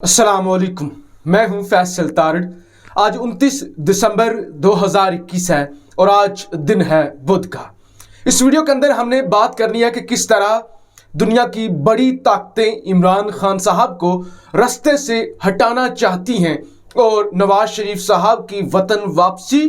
अस्सलामुअलैकुम, मैं हूं फैसल तारड़। आज 29 दिसंबर 2021 है और आज दिन है बुध का। इस वीडियो के अंदर हमने बात करनी है कि किस तरह दुनिया की बड़ी ताकतें इमरान खान साहब को रास्ते से हटाना चाहती हैं और नवाज शरीफ साहब की वतन वापसी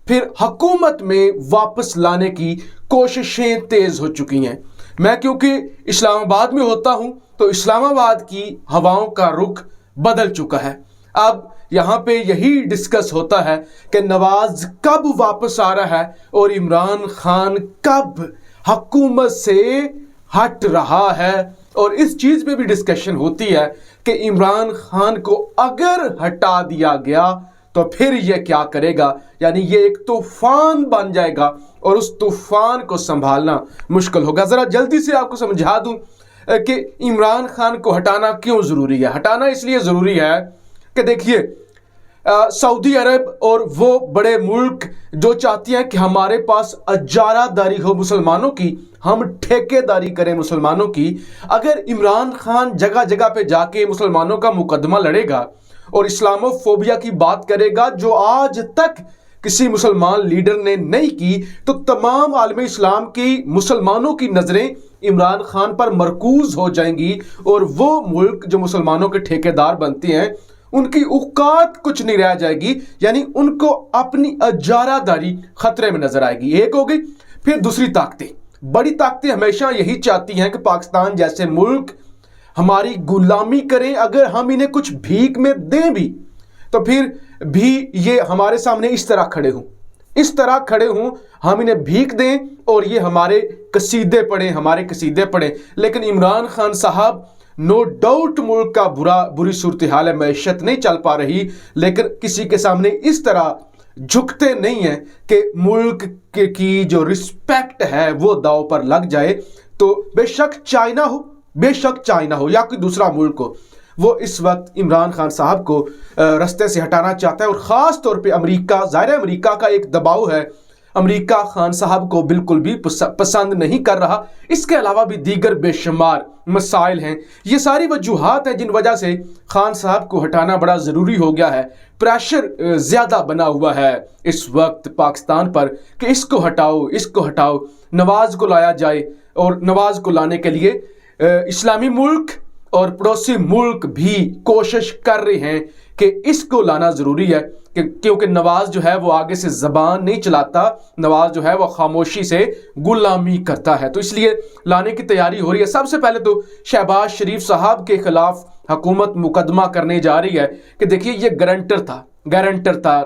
फिर हुकूमत में वापस लाने की कोशिशें तेज हो चुकी हैं। मैं क्योंकि इस्लामाबाद में होता हूं तो इस्लामाबाद की हवाओं का रुख बदल चुका है। अब यहाँ पे यही डिस्कस होता है कि नवाज कब वापस आ रहा है और इमरान खान कब हुकूमत से हट रहा है, और इस चीज़ पे भी डिस्कशन होती है कि इमरान खान को अगर हटा दिया गया तो फिर ये क्या करेगा। यानी ये एक तूफान बन जाएगा और उस तूफान को संभालना मुश्किल होगा। ज़रा जल्दी से आपको समझा दूं कि इमरान खान को हटाना क्यों ज़रूरी है। हटाना इसलिए ज़रूरी है कि देखिए, सऊदी अरब और वो बड़े मुल्क जो चाहती हैं कि हमारे पास अजारादारी हो मुसलमानों की, हम ठेकेदारी करें मुसलमानों की। अगर इमरान खान जगह जगह पे जाके मुसलमानों का मुकदमा लड़ेगा और इस्लामोफोबिया की बात करेगा जो आज तक किसी मुसलमान लीडर ने नहीं की, तो तमाम आलम इस्लाम की मुसलमानों की नज़रें इमरान खान पर मरकूज हो जाएंगी और वो मुल्क जो मुसलमानों के ठेकेदार बनते हैं उनकी औकात कुछ नहीं रह जाएगी। यानी उनको अपनी अजारादारी खतरे में नजर आएगी। एक हो गई। फिर दूसरी ताकतें, बड़ी ताकतें हमेशा यही चाहती हैं कि पाकिस्तान जैसे मुल्क हमारी गुलामी करें। अगर हम इन्हें कुछ भीख में दें भी तो फिर भी ये हमारे सामने इस तरह खड़े हों, हम इन्हें भीख दें और ये हमारे कसीदे पढ़ें। लेकिन इमरान खान साहब नो डाउट मुल्क का बुरी सूरत हाल है, मैशत नहीं चल पा रही, लेकिन किसी के सामने इस तरह झुकते नहीं हैं कि मुल्क की जो रिस्पेक्ट है वो दांव पर लग जाए। तो बेशक चाइना हो या कोई दूसरा मुल्क हो, वो इस वक्त इमरान खान साहब को रास्ते से हटाना चाहता है। और ख़ास तौर पे अमेरिका, ज़ाहिर है अमेरिका का एक दबाव है, अमेरिका खान साहब को बिल्कुल भी पसंद नहीं कर रहा। इसके अलावा भी दीगर बेशुमार मसाइल हैं। ये सारी वजूहात हैं जिन वजह से खान साहब को हटाना बड़ा ज़रूरी हो गया है। प्रेशर ज़्यादा बना हुआ है इस वक्त पाकिस्तान पर कि इसको हटाओ, नवाज को लाया जाए। और नवाज को लाने के लिए इस्लामी मुल्क और पड़ोसी मुल्क भी कोशिश कर रहे हैं कि इसको लाना ज़रूरी है, क्योंकि नवाज जो है वो आगे से ज़बान नहीं चलाता, नवाज जो है वो खामोशी से गुलामी करता है। तो इसलिए लाने की तैयारी हो रही है। सबसे पहले तो शहबाज शरीफ साहब के खिलाफ हुकूमत मुकदमा करने जा रही है कि देखिए ये गारंटर था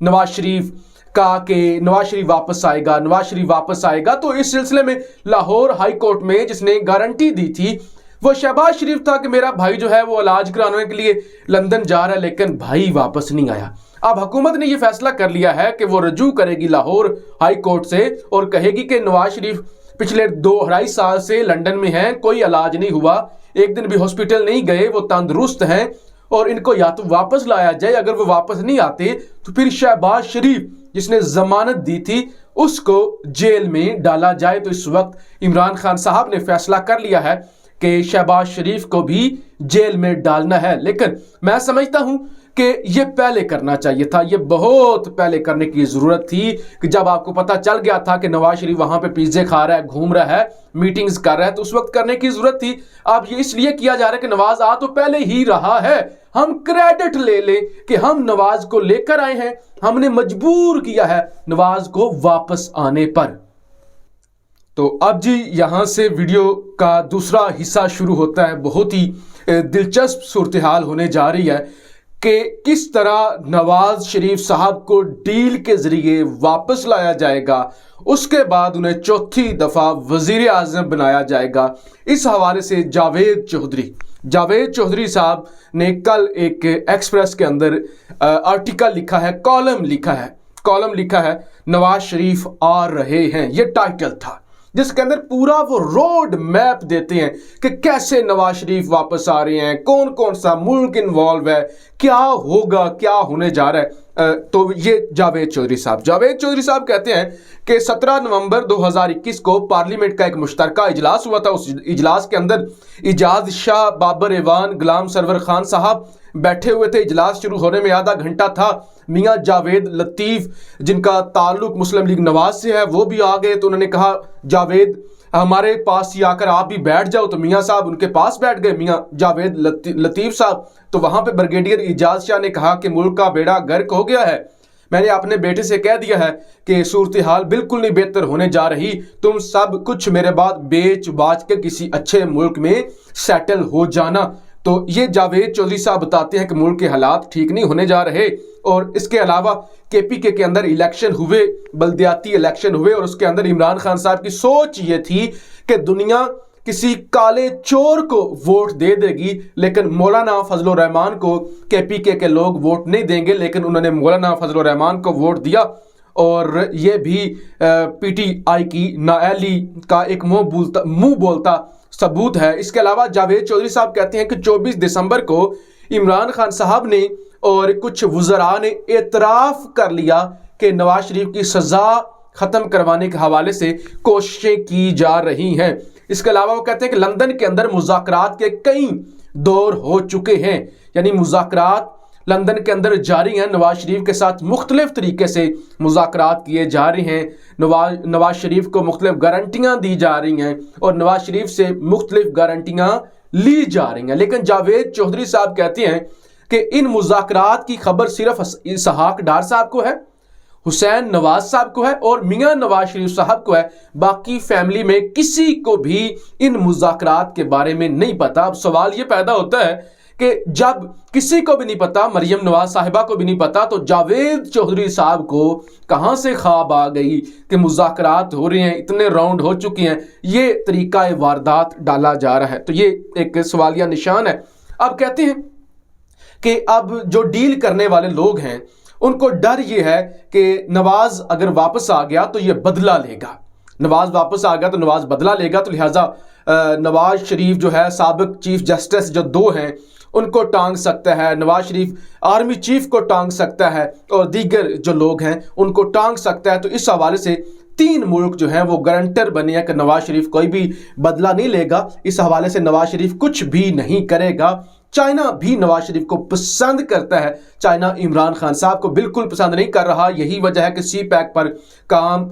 नवाज शरीफ का कि नवाज शरीफ वापस आएगा। तो इस सिलसिले में लाहौर हाई कोर्ट में जिसने गारंटी दी थी वो शहबाज शरीफ था कि मेरा भाई जो है वो इलाज कराने के लिए लंदन जा रहा है, लेकिन भाई वापस नहीं आया। अब हुकूमत ने ये फैसला कर लिया है कि वो रजू करेगी लाहौर हाई कोर्ट से और कहेगी कि नवाज शरीफ पिछले 2-2.5 साल से लंदन में हैं, कोई इलाज नहीं हुआ, एक दिन भी हॉस्पिटल नहीं गए, वो तंदुरुस्त हैं और इनको या तो वापस लाया जाए। अगर वो वापस नहीं आते तो फिर शहबाज शरीफ जिसने जमानत दी थी उसको जेल में डाला जाए। तो इस वक्त इमरान खान साहब ने फैसला कर लिया है कि शहबाज शरीफ को भी जेल में डालना है। लेकिन मैं समझता हूं कि ये पहले करना चाहिए था, ये बहुत पहले करने की ज़रूरत थी कि जब आपको पता चल गया था कि नवाज शरीफ वहाँ पे पिज़्ज़े खा रहा है, घूम रहा है, मीटिंग्स कर रहा है, तो उस वक्त करने की ज़रूरत थी। अब ये इसलिए किया जा रहा है कि नवाज आ तो पहले ही रहा है, हम क्रेडिट ले लें कि हम नवाज को लेकर आए हैं, हमने मजबूर किया है नवाज को वापस आने पर। तो अब जी यहाँ से वीडियो का दूसरा हिस्सा शुरू होता है। बहुत ही दिलचस्प सूरत हाल होने जा रही है कि किस तरह नवाज शरीफ साहब को डील के ज़रिए वापस लाया जाएगा, उसके बाद उन्हें चौथी दफ़ा वज़ीर आज़म बनाया जाएगा। इस हवाले से जावेद चौधरी साहब ने कल एक एक्सप्रेस के अंदर आर्टिकल लिखा है, कॉलम लिखा है नवाज शरीफ आ रहे हैं, ये टाइटल था, जिसके अंदर पूरा वो रोड मैप देते हैं कि कैसे नवाज शरीफ वापस आ रहे हैं, कौन कौन सा मुल्क इन्वॉल्व है, क्या होगा, क्या होने जा रहा है। तो ये जावेद चौधरी साहब कहते हैं कि 17 नवंबर 2021 को पार्लियामेंट का एक मुश्तरका इजलास हुआ था। उस इजलास के अंदर इजाज शाह, बाबर एवान, गुलाम सरवर खान साहब बैठे हुए थे। इजलास शुरू होने में आधा घंटा था। मियाँ जावेद लतीफ़ जिनका ताल्लुक मुस्लिम लीग नवाज से है वो भी आ गए। तो उन्होंने कहा जावेद हमारे पास ही आकर आप भी बैठ जाओ। तो मियाँ साहब उनके पास बैठ गए, मियाँ जावेद लतीफ़ साहब। तो वहाँ पे ब्रिगेडियर इजाज़ शाह ने कहा कि मुल्क का बेड़ा गर्क हो गया है। मैंने अपने बेटे से कह दिया है कि सूरत हाल बिल्कुल नहीं बेहतर होने जा रही। तुम सब कुछ मेरे बाद बेच बाच के किसी अच्छे मुल्क में सेटल हो जाना। तो ये जावेद चौधरी साहब बताते हैं कि मुल्क के हालात ठीक नहीं होने जा रहे। और इसके अलावा केपीके के अंदर इलेक्शन हुए, बल्दियाती इलेक्शन हुए, और उसके अंदर इमरान खान साहब की सोच ये थी कि दुनिया किसी काले चोर को वोट दे देगी, लेकिन मौलाना फजल रहमान को केपीके के लोग वोट नहीं देंगे। लेकिन उन्होंने मौलाना फजल रहमान को वोट दिया, और ये भी पीटीआई की नाअहली का एक मुंह बोलता सबूत है। इसके अलावा जावेद चौधरी साहब कहते हैं कि 24 दिसंबर को इमरान खान साहब ने और कुछ वज़रा ने एतराफ़ कर लिया कि नवाज शरीफ की सज़ा ख़त्म करवाने के हवाले से कोशिशें की जा रही हैं। इसके अलावा वो कहते हैं कि लंदन के अंदर मुज़ाकरात के कई दौर हो चुके हैं, यानी मुज़ाकरात लंदन के अंदर जारी हैं। नवाज शरीफ के साथ मुख्तलिफ तरीके से मुज़ाकरात किए जा रहे हैं। नवाज शरीफ को मुख्तलिफ गारंटियाँ दी जा रही हैं और नवाज शरीफ से मुख्तलिफ गारंटियाँ ली जा रही हैं। लेकिन जावेद चौधरी साहब कहते हैं कि इन मुज़ाकरात की खबर सिर्फ इसहाक डार साहब को है, हुसैन नवाज साहब को है और मियाँ नवाज शरीफ साहब को है। बाकी फैमिली में किसी को भी इन मुज़ाकरात के बारे में नहीं पता। अब सवाल ये पैदा होता है कि जब किसी को भी नहीं पता, मरियम नवाज साहिबा को भी नहीं पता, तो जावेद चौधरी साहब को कहाँ से ख्वाब आ गई कि मुज़ाकरात हो रहे हैं, इतने राउंड हो चुके हैं, ये तरीका वारदात डाला जा रहा है। तो ये एक सवालिया निशान है। अब कहते हैं कि अब जो डील करने वाले लोग हैं उनको डर ये है कि नवाज अगर वापस आ गया तो ये बदला लेगा। नवाज वापस आ गया तो नवाज बदला लेगा, तो लिहाजा नवाज शरीफ जो है साबिक चीफ जस्टिस जो दो हैं उनको टांग सकता है, नवाज शरीफ आर्मी चीफ को टांग सकता है और दीगर जो लोग हैं उनको टांग सकता है। तो इस हवाले से तीन मुल्क जो हैं वो गारंटर बने हैं कि नवाज शरीफ कोई भी बदला नहीं लेगा। इस हवाले से नवाज शरीफ कुछ भी नहीं करेगा। चाइना भी नवाज शरीफ को पसंद करता है, चाइना इमरान खान साहब को बिल्कुल पसंद नहीं कर रहा। यही वजह है कि सी पैक पर काम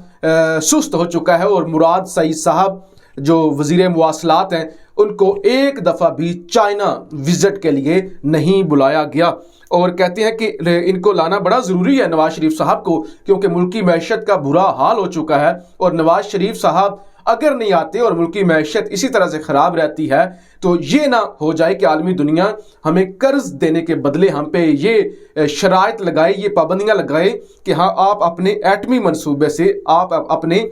सुस्त हो चुका है और मुराद सईद साहब जो वज़ीर मुवासलात हैं उनको एक दफ़ा भी चाइना विज़िट के लिए नहीं बुलाया गया। और कहते हैं कि इनको लाना बड़ा ज़रूरी है नवाज शरीफ साहब को, क्योंकि मुल्की मैशत का बुरा हाल हो चुका है और नवाज शरीफ साहब अगर नहीं आते और मुल्की मैशत इसी तरह से ख़राब रहती है तो ये ना हो जाए कि आलमी दुनिया हमें कर्ज देने के बदले हम पे ये शराइत लगाए, ये पाबंदियाँ लगाए कि हाँ आप अपने एटमी मंसूबे से, आप अपने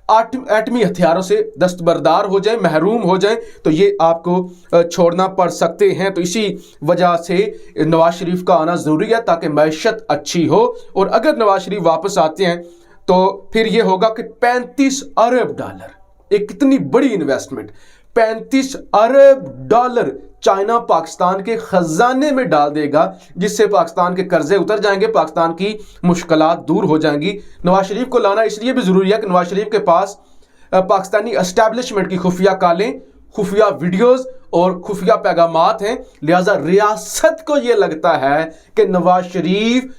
एटमी हथियारों से दस्तबरदार हो जाएं, महरूम हो जाएं, तो ये आपको छोड़ना पड़ सकते हैं। तो इसी वजह से नवाज शरीफ का आना ज़रूरी है ताकि मैशत अच्छी हो। और अगर नवाज शरीफ वापस आते हैं तो फिर ये होगा कि 35 अरब डॉलर, एक कितनी बड़ी इन्वेस्टमेंट, 35 अरब डॉलर चाइना पाकिस्तान के खजाने में डाल देगा, जिससे पाकिस्तान के कर्जे उतर जाएंगे, पाकिस्तान की मुश्किलात दूर हो जाएंगी। नवाज शरीफ को लाना इसलिए भी ज़रूरी है कि नवाज शरीफ के पास पाकिस्तानी एस्टैब्लिशमेंट की खुफिया कालें, खुफिया वीडियोज़ और खुफिया पैगामात हैं। लिहाजा रियासत को ये लगता है कि नवाज शरीफ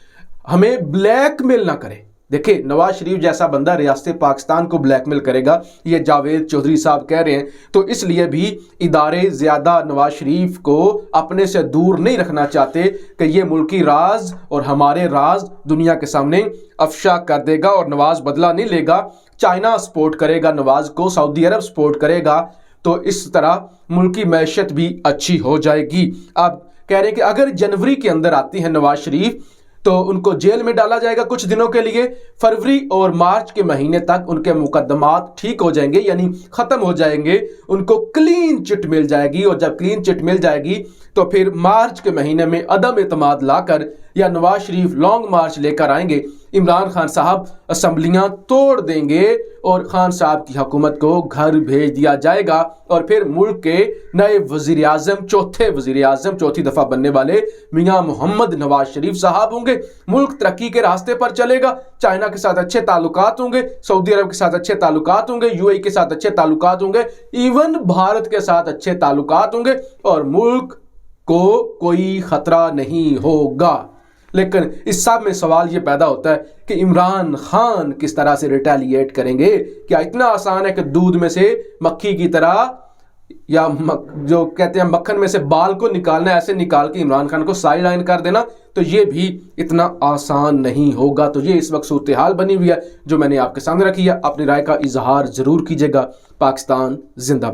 हमें ब्लैकमेल ना करे। देखिए नवाज शरीफ जैसा बंदा रियासत पाकिस्तान को ब्लैकमेल करेगा, ये जावेद चौधरी साहब कह रहे हैं। तो इसलिए भी इदारे ज़्यादा नवाज शरीफ को अपने से दूर नहीं रखना चाहते कि ये मुल्की राज और हमारे राज दुनिया के सामने अफशा कर देगा और नवाज बदला नहीं लेगा। चाइना सपोर्ट करेगा नवाज को, सऊदी अरब सपोर्ट करेगा, तो इस तरह मुल्की मैशत भी अच्छी हो जाएगी। अब कह रहे हैं कि अगर जनवरी के अंदर आती है नवाज शरीफ तो उनको जेल में डाला जाएगा कुछ दिनों के लिए। फरवरी और मार्च के महीने तक उनके मुकदमात ठीक हो जाएंगे, यानी ख़त्म हो जाएंगे, उनको क्लीन चिट मिल जाएगी। और जब क्लीन चिट मिल जाएगी तो फिर मार्च के महीने में अदम एतमाद लाकर या नवाज शरीफ लॉन्ग मार्च लेकर आएंगे, इमरान खान साहब असम्बलियाँ तोड़ देंगे और खान साहब की हुकूमत को घर भेज दिया जाएगा। और फिर मुल्क के नए वज़ीर आज़म, चौथे वज़ीर आज़म, चौथी दफ़ा बनने वाले मियाँ मोहम्मद नवाज शरीफ साहब होंगे। मुल्क तरक्की के रास्ते पर चलेगा, चाइना के साथ अच्छे ताल्लुकात होंगे, सऊदी अरब के साथ अच्छे ताल्लुकात होंगे, यूएई के साथ अच्छे ताल्लुकात होंगे, इवन भारत के साथ अच्छे ताल्लुकात होंगे और मुल्क को कोई खतरा नहीं होगा। लेकिन इस सब में सवाल ये पैदा होता है कि इमरान खान किस तरह से रिटेलिएट करेंगे। क्या इतना आसान है कि दूध में से मक्खी की तरह, या जो कहते हैं मक्खन में से बाल को निकालना, ऐसे निकाल के इमरान खान को साइड लाइन कर देना? तो ये भी इतना आसान नहीं होगा। तो ये इस वक्त सूरत हाल बनी हुई है जो मैंने आपके सामने रखी है। अपनी राय का इजहार जरूर कीजिएगा। पाकिस्तान जिंदाबाद।